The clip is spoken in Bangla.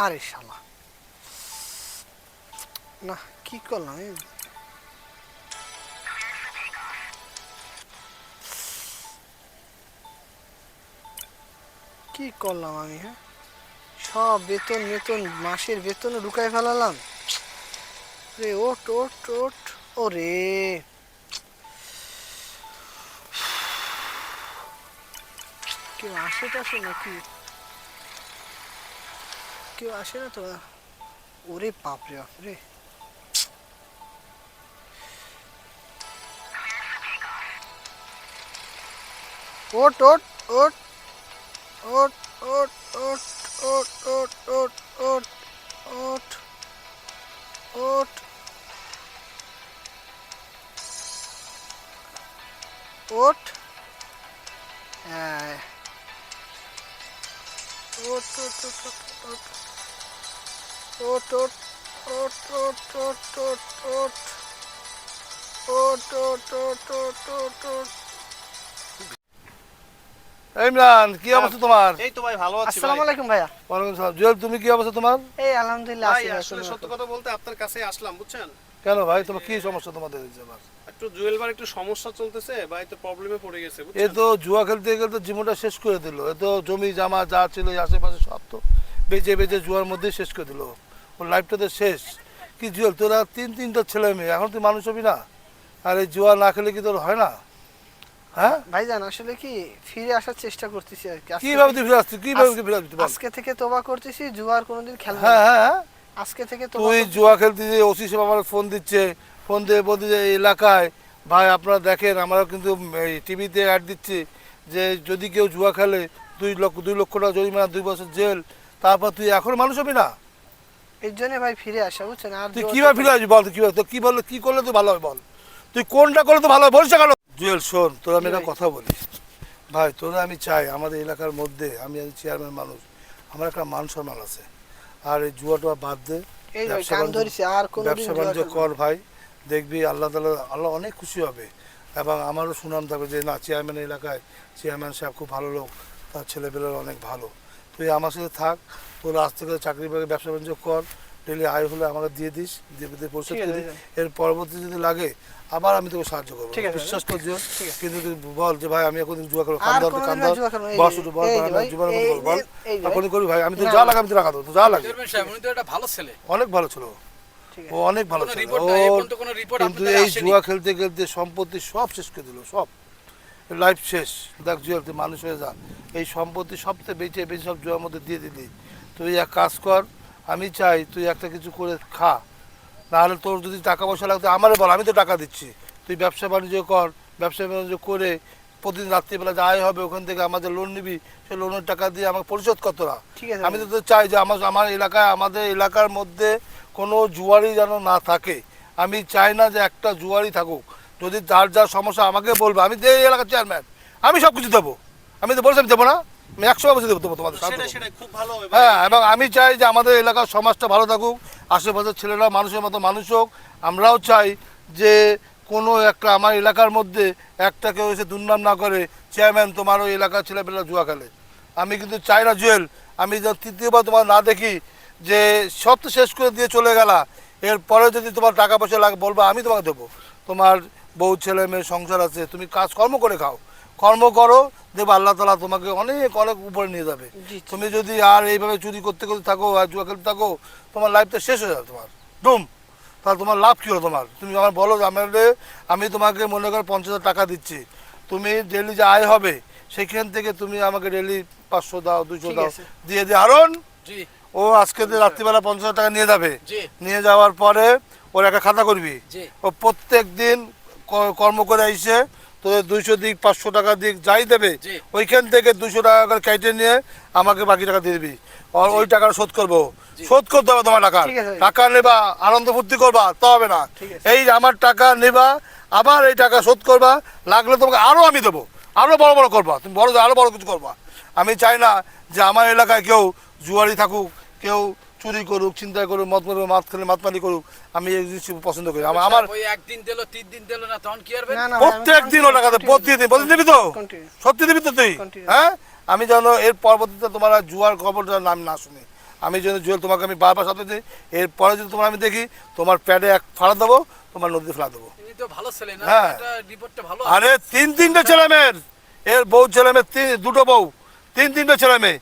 আরে শালা, না কি করলাম কি করলাম আমি? হ্যাঁ, সব বেতন বেতন মাসের বেতনও ঢুকাই ফেলালাম। রে ওঠ ওঠ ওঠ। ওরে, কেউ আসে টাসে নাকি? কেউ আসে না তো? ওরে বাপরে বাপরে। ওঠ ওঠ ওঠ ওঠ ওঠ ওঠ ওঠ ওঠ ওঠ ওঠ ওঠ ওঠ ওঠ। হ্যাঁ, ওঠ ওঠ ওঠ ওঠ ওঠ ওঠ ওঠ ওঠ ওঠ ওঠ ওঠ ওঠ ওঠ ওঠ ওঠ ওঠ ওঠ। ইমরান, কি অবস্থা তোমার? এই তো ভাই ভালো আছি ভাই। আসসালামু আলাইকুম ভাইয়া। ওয়ালাইকুম সালাম। জুয়েল, তুমি কি অবস্থা তোমার? এই আলহামদুলিল্লাহ ভাই আছি ভাই, আসলে কোনো সত্য রকম। কথা বলতে আপনার কাছে আসলাম বুঝছেন। কেন ভাই, তোমার কি সমস্যা তোমাদের হয়েছে আবার? একটু জুয়েল বার একটু সমস্যা চলতেছে ভাই, তো প্রবলেমে পড়ে গেছে এ বুঝছেন। তো জুয়া খেলতে খেলতে জীবনটা শেষ করে দিল। এ তো জমি জামা যা ছিল এই আশেপাশে সব তো বেচে বেচে জুয়ার মধ্যে শেষ করে দিল। ওর লাইফটা তো শেষ। কি জুয়েল, তোরা তিনটা ছেলে মেয়ে, এখন তুই মানুষ হবি না? আর এই জুয়া না খেলে কি তোর হয় না? হ্যাঁ, ভাইজান আসলে কি ফিরে আসার চেষ্টা করতেছি আর কি। কিভাবে তুই ফিরে আসছিস? কিভাবে তুই ফিরে আসছিস বল? আজকে থেকে তোবা করতেছি, জুয়ার কোনোদিন খেলবো না। হ্যাঁ হ্যাঁ হ্যাঁ, আজকে থেকে তোবা তুই করতেছি। জুয়া খেলতে যে ওসি সাহেব আমার ফোন দিচ্ছে, ফোন দিয়ে বলতে যে এই এলাকায় ভাই আপনারা দেখেন, আমরা কিন্তু এই টিভিতে অ্যাড দিচ্ছি যে যদি কেউ জুয়া খেলে 2 লক্ষ টাকা জরিমানা, 2 বছর জেল। তারপর তুই এখন মানুষ হবি না? এর জন্য ভাই ফিরে আসা, বুঝছেন? আর তুই জুয়া কিভাবে ফিরে আসবি বল? তুই কিভাবে, তো কি বললে, কি করলে তুই ভালো হবে বল? তুই কোনটা করলে তো ভালো হবে বলিস না কেন? জুয়েল শোন, তোরা আমি কি একটা ভাই? কথা বলি ভাই, তোরা আমি চাই আমাদের এলাকার মধ্যে, আমি চেয়ারম্যান মানুষ, আমার একটা মান সম্মান আছে। আর এই জুয়াটা বাদ দে, এই ভাই ব্যবসা কান বাণিজ্য, ধরেছি, আর কোনোদিন ব্যবসা জুয়া বাণিজ্য খেলবো কর না। ভাই। দেখবি আল্লাহ তাআলা, আল্লাহ অনেক খুশি হবে। এবং আমারও সুনাম থাকবে যে না, চেয়ারম্যান এলাকায় চেয়ারম্যান সাহেব খুব ভালো লোক, তার ছেলেপেলেরা অনেক ভালো। তুই আমার সাথে থাক, তোর আজ থেকে চাকরি বাকরি ব্যবসা বাণিজ্য কর, ডেলি আয় হলে আমাকে দিয়ে দিস, দিয়ে দিয়ে পরিশোধ ঠিক আছে করে দিস। ভাইজান। এর পরবর্তী যদি লাগে আবার আমি তোকে সাহায্য করবো, ঠিক আছে বিশ্বাস ভাইজান, করছিও। ঠিক আছে। কিন্তু তুই বল যে ভাই আমি এখন জুয়া খেলবো, কান আর ধর, কান কোনোদিন ভাই ধর, জুয়া খেলবো না। বস শুধু বল, এই বল, যে আমি ভাই, জীবনের মতো এই করবো, বল। এই যে এখন ভাই। করি ভাই, আমি তো না, যা না। লাগে আমি তো রাখা দেবো, তো যা লাগে। চেয়ারম্যান সাহেব, উনি তো একটা ভালো ছেলে। অনেক ভালো ছিল, ঠিক ও আছে। অনেক ভালো কোনো ছিল। রিপোর্ট নাই, এই ওর পর্যন্ত কোনো রিপোর্ট কিন্তু আপনাদের এই আসেনি। জুয়া খেলতে খেলতে সম্পত্তি সব শেষ করে দিল, সব লাইফ শেষ। দেখ জুয়েল, তুই মানুষ হয়ে যা, এই সম্পত্তি সবথেকে বেঁচে বেঁচে সব জুয়ার মধ্যে দিয়ে দিলি। তুই এক কাজ কর, আমি চাই তুই একটা কিছু করে খা। নাহলে তোর যদি টাকা পয়সা লাগতো আমারে বল, আমি তো টাকা দিচ্ছি। তুই ব্যবসা বাণিজ্য কর, ব্যবসা বাণিজ্য করে প্রতিদিন রাত্রিবেলা যা আয় হবে ওখান থেকে আমাদের লোন নিবি, সেই লোনের টাকা দিয়ে আমাকে পরিশোধ কর তোরা। ঠিক আছে আমি তো চাই যে আমার আমার এলাকায়, আমাদের এলাকার মধ্যে কোনো জুয়ারি যেন না থাকে। আমি চাই না যে একটা জুয়ারি থাকুক। যদি যার যার সমস্যা আমাকে বলবে, আমি যে এই এলাকার চেয়ারম্যান, আমি সব কিছু দেবো। আমি তো বলছি আমি দেবো না, আমি 100% দেবো তোমাদের সাথে। সেটাই সেটাই খুব ভালো হবে ভাই। হ্যাঁ, এবং আমি চাই যে আমাদের এলাকার সমাজটা ভালো থাকুক, আশেপাশের ছেলেরা মানুষের মতো মানুষ হোক। আমরাও চাই যে কোনো একটা আমার এলাকার মধ্যে একটা কেউ এসে দুর্নাম না করে, চেয়ারম্যান তোমার ওই এলাকার ছেলেপেলেরা জুয়া খেলে। আমি কিন্তু চাই না জুয়েল, আমি যখন তৃতীয়বার তোমার না দেখি যে সব তো শেষ করে দিয়ে চলে গেলা, এরপরে যদি তোমার টাকা পয়সা লাগে বলবো, আমি তোমাকে দেবো। তোমার বউ ছেলে মেয়ে সংসার আছে, তুমি কাজকর্ম করে খাও, কর্ম করো, দেখবো আল্লাহ তাআলা তোমাকে অনেক অনেক উপরে নিয়ে যাবে। জি, তুমি যদি আর এইভাবে চুরি করতে করতে থাকো আর জুয়া খেলতে থাকো, তোমার লাইফটা শেষ হয়ে যাবে তোমার, ডুম। তাহলে তোমার লাভ কী হলো তোমার? তুমি আমার বলো যে আমি তোমাকে মনে করো 50,000 টাকা দিচ্ছি, তুমি ডেলি যে আয় হবে সেখান থেকে তুমি আমাকে ডেলি 500 দাও, 200 ঠিক দাও, আছে। দিয়ে দিয়ে আরন জি ও আজকে রাত্রিবেলা 50,000 টাকা নিয়ে যাবে। জি নিয়ে যাওয়ার পরে ওর একটা খাতা করবি, জি ও প্রত্যেক দিন কর্ম করে আইসে তোদের 200 দিক, 500 টাকা দিক, যাই দেবে জি। ওইখান থেকে 200 টাকা করে কেটে নিয়ে আমাকে বাকি টাকা দিয়ে দিবি। আর ওই টাকাটা শোধ করবো, শোধ করতে হবে তোমার টাকা। ঠিক আছে। টাকা নেবা, আনন্দ ফুর্তি করবা, তা হবে না। ঠিক আছে। এই যে আমার টাকা নেবা, আবার এই টাকা শোধ করবা, লাগলে তোমাকে আরও আমি দেবো, আরও বড় বড় করবা, তুমি বড় আরও বড় কিছু করবা। আমি চাই না যে আমার এলাকায় কেউ জুয়ারি থাকুক, কেউ চুরি করুক, চিন্তা করুক, মদ করুক, মাছ খেলে মাতমালি করুক। আমি এই জিনিস পছন্দ করি। আমার ওই একদিন দিল, 3 দিন দিল না, তখন কি করবেন? না না ভাই, আমি প্রত্যেক দিন ও টাকা দেবে, প্রতিদিন প্রতিদিন দিবি তো? Continue. সত্যি দিবি তো তুই? Continue. হ্যাঁ, আমি যেন এর পরবর্তীতে তোমার আর জুয়ার খবরটা নাম না শুনি। আমি জন্য জুয়েল তোমাকে আমি বারবার সাথে দিই, এরপরে যদি তোমার আমি দেখি তোমার প্যাডে এক ফাড়া দেবো, তোমার নদীতে ফেলা দেবো। ইনি তো ভালো ছেলে না, হ্যাঁ। এটা রিপোর্টটা ভালো। আরে তিনটে ছেলে মেয়ের, এর বউ ছেলে মেয়ে দুটো বউ, তিনটে ছেলে মেয়ে।